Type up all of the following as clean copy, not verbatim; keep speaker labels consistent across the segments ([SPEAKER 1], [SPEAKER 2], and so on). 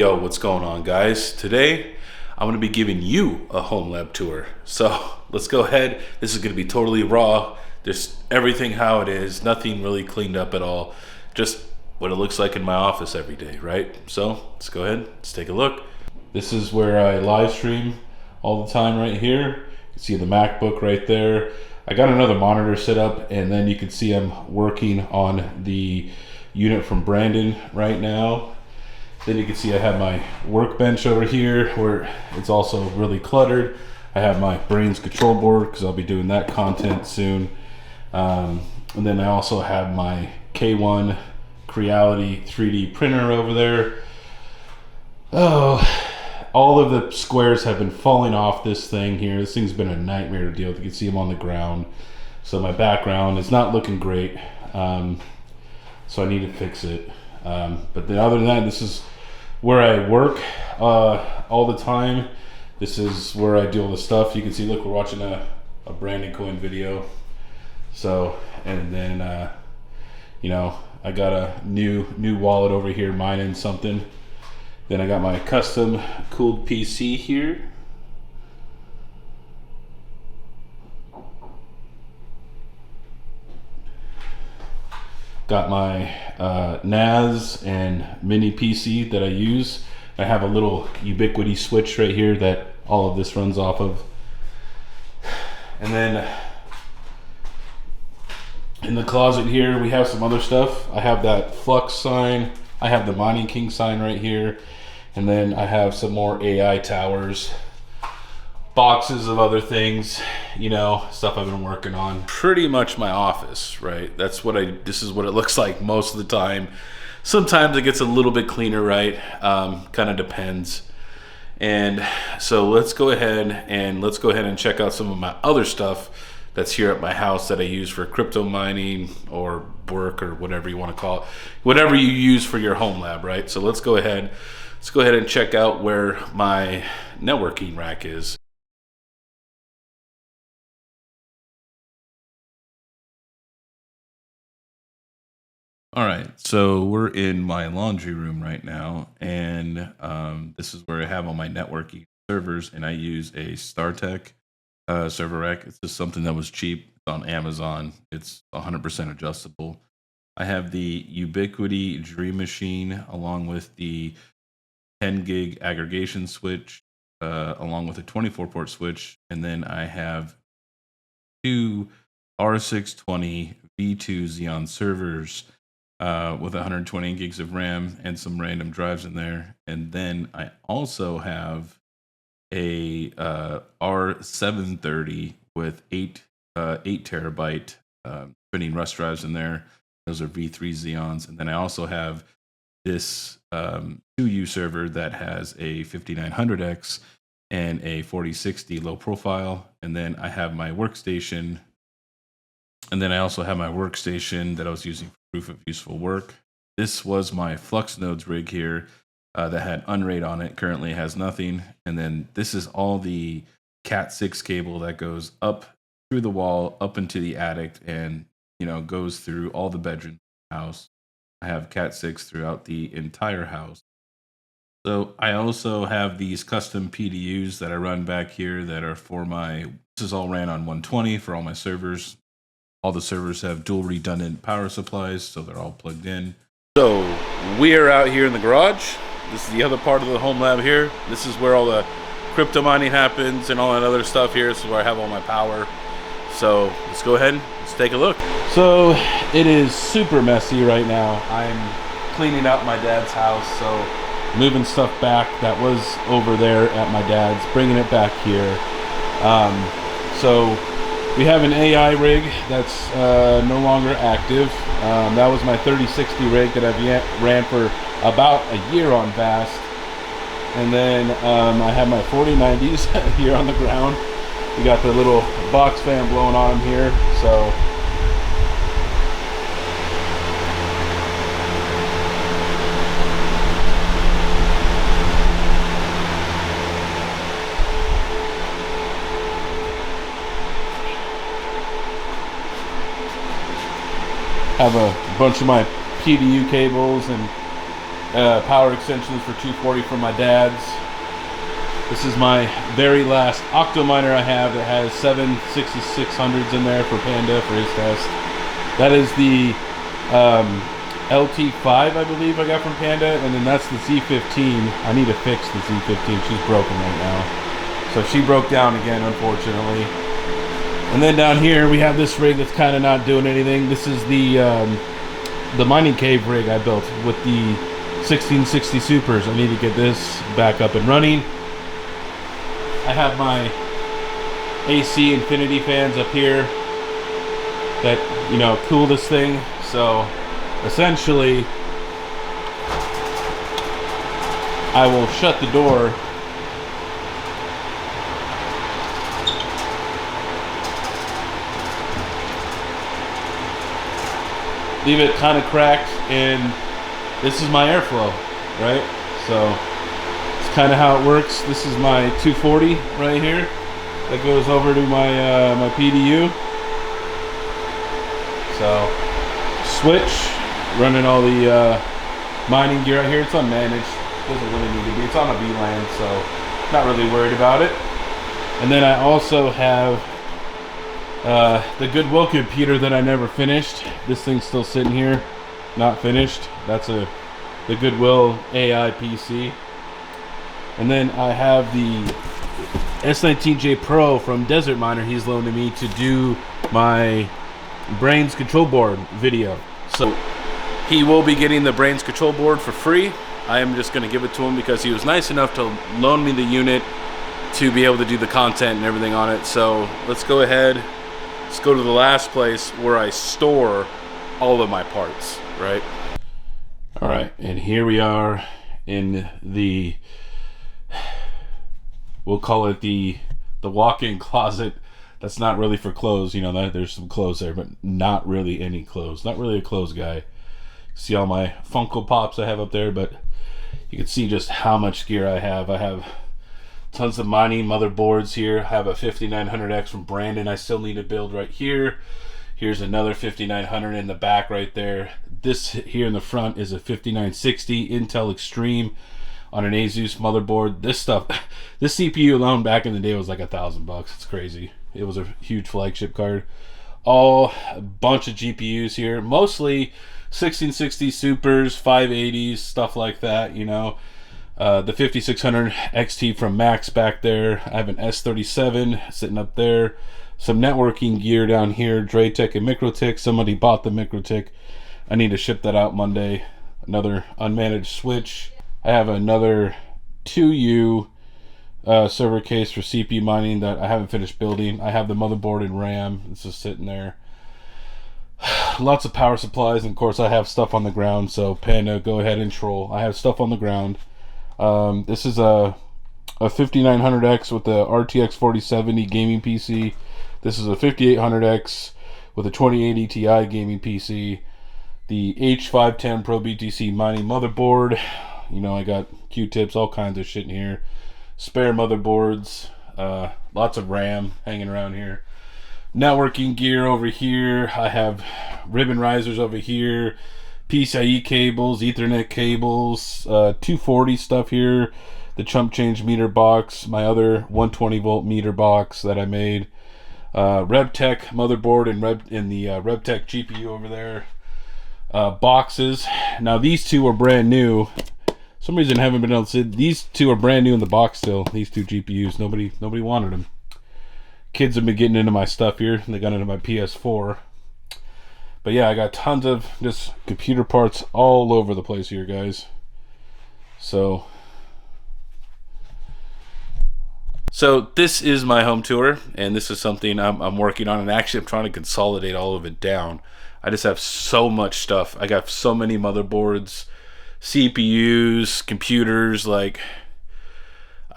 [SPEAKER 1] Yo, what's going on, guys? Today, I'm going to be giving you a home lab tour. So let's go ahead. This is going to be totally raw. Just everything how it is. Nothing really cleaned up at all. Just what it looks like in my office every day, right? So let's go ahead. Let's take a look. This is where I live stream all the time right here. You can see the MacBook right there. I got another monitor set up, and then you can see I'm working on the unit from Brandon right now. Then you can see I have my workbench over here where it's also really cluttered. I have my Brains control board because I'll be doing that content soon. And then I also have my K1 Creality 3D printer over there. Oh, all of the squares have been falling off this thing here. This thing's been a nightmare to deal with. You can see them on the ground. So my background is not looking great. So I need to fix it. But then other than that, this is where I work all the time. This is where I do all the stuff. You can see, look, we're watching a Brandon Coin video. So, and then, you know, I got a new wallet over here mining something. Then I got my custom cooled PC here. Got my NAS and mini PC that I use. I have a little Ubiquiti switch right here that all of this runs off of. And then in the closet here, we have some other stuff. I have that Flux sign. I have the Mining King sign right here. And then I have some more AI towers. Boxes of other things, you know, stuff I've been working on. Pretty much my office, right? This is what it looks like most of the time. Sometimes it gets a little bit cleaner, right? Kind of depends. And so let's go ahead and check out some of my other stuff that's here at my house that I use for crypto mining or work or whatever you want to call it. Whatever you use for your home lab, right? So let's go ahead and check out where my networking rack is. All right, so we're in my laundry room right now, and this is where I have all my networking servers, and I use a StarTech server rack. It's just something that was cheap. It's on Amazon. It's 100% adjustable. I have the Ubiquiti Dream Machine along with the 10 gig aggregation switch, along with a 24-port switch, and then I have two R620 V2 Xeon servers with 120 gigs of RAM and some random drives in there. And then I also have a R730 with 8 terabyte spinning Rust drives in there. Those are V3 Xeons. And then I also have this 2U server that has a 5900X and a 4060 low profile. And then I have my workstation. And then I also have my workstation that I was using for proof of useful work. This was my Flux Nodes rig here that had Unraid on it. Currently it has nothing. And then this is all the Cat 6 cable that goes up through the wall, up into the attic, and goes through all the bedrooms in the house. I have Cat 6 throughout the entire house. So I also have these custom PDUs that I run back here that are for this is all ran on 120 for all my servers. All the servers have dual redundant power supplies, so they're all plugged in. So we are out here in the garage. This is the other part of the home lab here. This is where all the crypto mining happens and all that other stuff here. This is where I have all my power. So let's go ahead and let's take a look. So it is super messy right now. I'm cleaning out my dad's house, so moving stuff back that was over there at my dad's, bringing it back here. So we have an AI rig that's no longer active. That was my 3060 rig that I've ran for about a year on Vast. And then I have my 4090s here on the ground. We got the little box fan blowing on them here. So have a bunch of my PDU cables and power extensions for 240 from my dad's. This is my very last octo miner I have that has 7 6600s in there for Panda for his test. That is the LT5, I believe I got from Panda, and then that's the Z15. I need to fix the Z15. She's broken right now. So she broke down again, unfortunately. And then down here we have this rig that's kind of not doing anything. This is the mining cave rig I built with the 1660 supers. I need to get this back up and running. I have my AC infinity fans up here that, you know, cool this thing. So essentially I will shut the door leave it kind of cracked, and this is my airflow, right? So it's kind of how it works. This is my 240 right here that goes over to my my PDU. So switch, running all the mining gear out here. It's unmanaged, doesn't really need to be. It's on a VLAN, so not really worried about it. And then I also have the Goodwill computer that I never finished. This thing's still sitting here, not finished. That's the Goodwill AI PC. And then I have the S19J Pro from Desert Miner. He's loaned to me to do my Brains control board video. So he will be getting the Brains control board for free. I am just going to give it to him because he was nice enough to loan me the unit to be able to do the content and everything on it. So let's go ahead. Let's go to the last place where I store all of my parts, right? All right, and here we are in the, we'll call it the walk-in closet. That's not really for clothes, you know, there's some clothes there, but not really any clothes. Not really a clothes guy. See all my Funko Pops I have up there, but you can see just how much gear I have. I have tons of mining motherboards here. I have a 5900X from Brandon I still need to build right here. Here's another 5900 in the back right there. This here in the front is a 5960 Intel Extreme on an Asus motherboard. This stuff, this CPU alone back in the day was like $1,000. It's crazy. It was a huge flagship card. All a bunch of GPUs here, mostly 1660 supers, 580s, stuff like that, you know. The 5600 XT from Max back there. I have an S37 sitting up there. Some networking gear down here, Draytech and MikroTik. Somebody bought the MikroTik. I need to ship that out Monday. Another unmanaged switch. I have another 2U server case for CPU mining that I haven't finished building. I have the motherboard and RAM. This is sitting there. Lots of power supplies, and of course I have stuff on the ground. So Panda, go ahead and troll. I have stuff on the ground. This is a 5900X with the RTX 4070 gaming PC. This is a 5800X with a 2080 Ti gaming PC. The H510 Pro BTC mining motherboard. You know, I got Q-tips, all kinds of shit in here. Spare motherboards. Lots of RAM hanging around here. Networking gear over here. I have ribbon risers over here. PCIe cables, Ethernet cables, 240 stuff here, the chump change meter box, my other 120 volt meter box that I made, RevTech motherboard and the RevTech GPU over there, boxes. Now these two are brand new. For some reason I haven't been able to see. These two are brand new in the box still. These two GPUs, nobody wanted them. Kids have been getting into my stuff here. They got into my PS4. But yeah, I got tons of just computer parts all over the place here, guys. So this is my home tour, and this is something I'm working on, and actually I'm trying to consolidate all of it down. I just have so much stuff. I got so many motherboards, CPUs, computers, like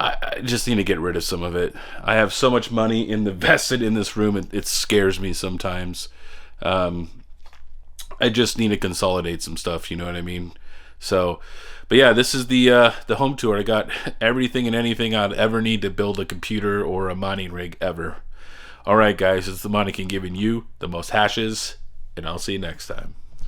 [SPEAKER 1] I just need to get rid of some of it. I have so much money invested in this room, it scares me sometimes. I just need to consolidate some stuff, you know what I mean? So, but yeah, this is the home tour. I got everything and anything I'd ever need to build a computer or a mining rig ever. All right, guys, it's the Mannequin giving you the most hashes, and I'll see you next time.